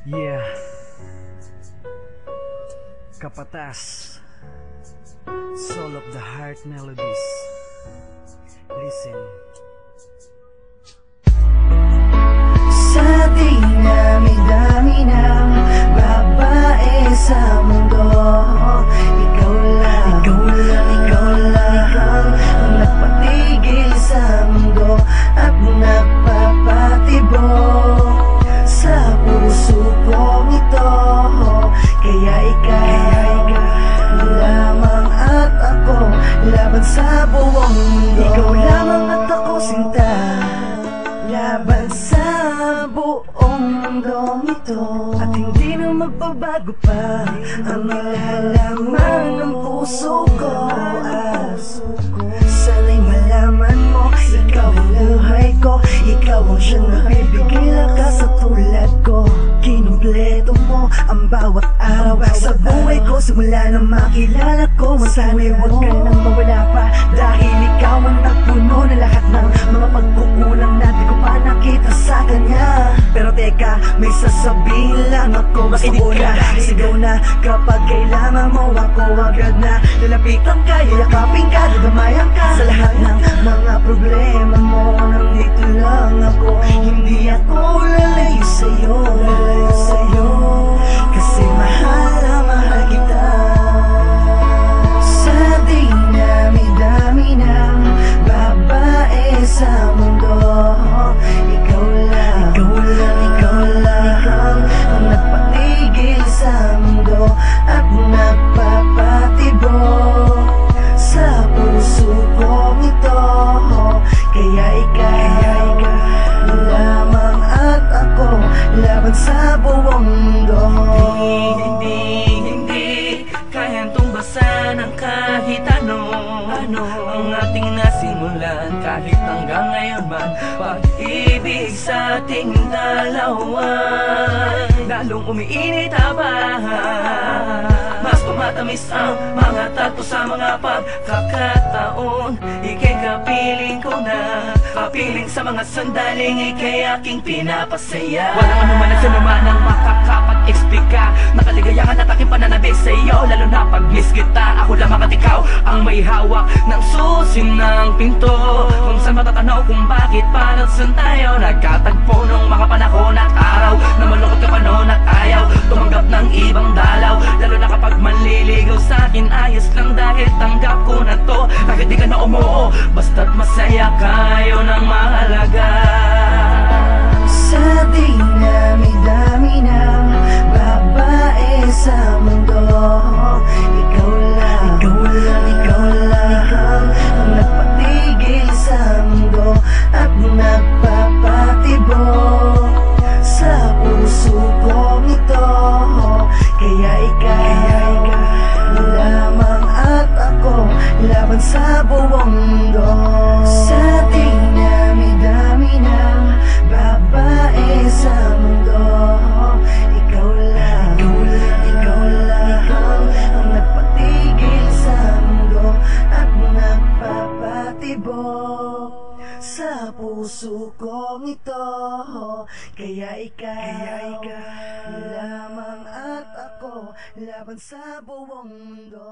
Yeah. Kapatas. Soul of the Heart Melodies. Listen. Sa dinami-dami ng babae sa mundo, ikaw lang ang nagpatigil sa mundo at nagpapatibok sa puso kong ito. Kaya ikaw lamang at ako, laban sa buong mundo. Ikaw lamang at ako, sinta, laban sa buong mundong ito. At hindi na magbabago pa ang nilalaman ng puso ko. Sana'y malaman mo, ikaw ang buhay ko, ikaw ang siyang nagbibigay lakas sa tulad ko. Kinumpleto mo ang bawat araw sa buhay ko, simula na makilala ko. Sana'y huwag ka nang mawala pa, dahil ikaw ang nagpuno na lahat ng mga pagkukulang na di ko pa nakita sa kanya. Pero teka, may sasabihin lang ako, gusto na sigaw na kapag kailangan mo ako, agad na lalapitan ka, yayakapin ka, dadamayan ka sa lahat ng mga problema mo. Nandito lang ako, hindi ako lalayo sa'yo, kasi mahal na mahal kita. Sa dinami-dami ng babae sa mundo, ikaw lang ang nagpatigil sa mundo at nagpapatibok sa puso kong ito. Kaya ikaw lamang at ako, laban sa buong mundo. Hindi kayang tumbasan ng kahit ano ang ating nasimulan, kahit hanggang ngayon man. Pag-ibig sa ating dalawa, lalong umiinit abahan, mas tumatamis ang mga tagpo sa mga pagkakataon. Ika'y kapiling ko na, kapiling sa mga sandaling ika'y aking pinapasaya. Walang anuman at sinuman ang makakapag-eksplika na kaligayahan at aking pananabik sa iyo, lalo na pag-miss kita. Ako lamang at ikaw ang may hawak ng susi ng pinto, kung saan matatanaw kung bakit parang saan tayo nagkatagpo nung mga panahon at araw na malungkot ka pa noon at ayaw tumanggap ng ibang dalaw. Lalo na kapag manliligaw sa'kin, ayos lang dahil tanggap ko na to. Kahit di ka na umuo, basta't masaya kayo ng mahalaga. Sa dinami-dami ng babae sa mundo, ikaw lang ang nagpatigil sa mundo at nagpapatibok sa puso kong ito. Kaya ikaw lamang at ako, laban sa buong mundo. Sa dinami-dami ng babae sa mundo, ikaw lang ang nagpatigil sa mundo at nagpapatibok sa puso kong ito. Kaya ikaw lamang at ako, laban sa buong mundo.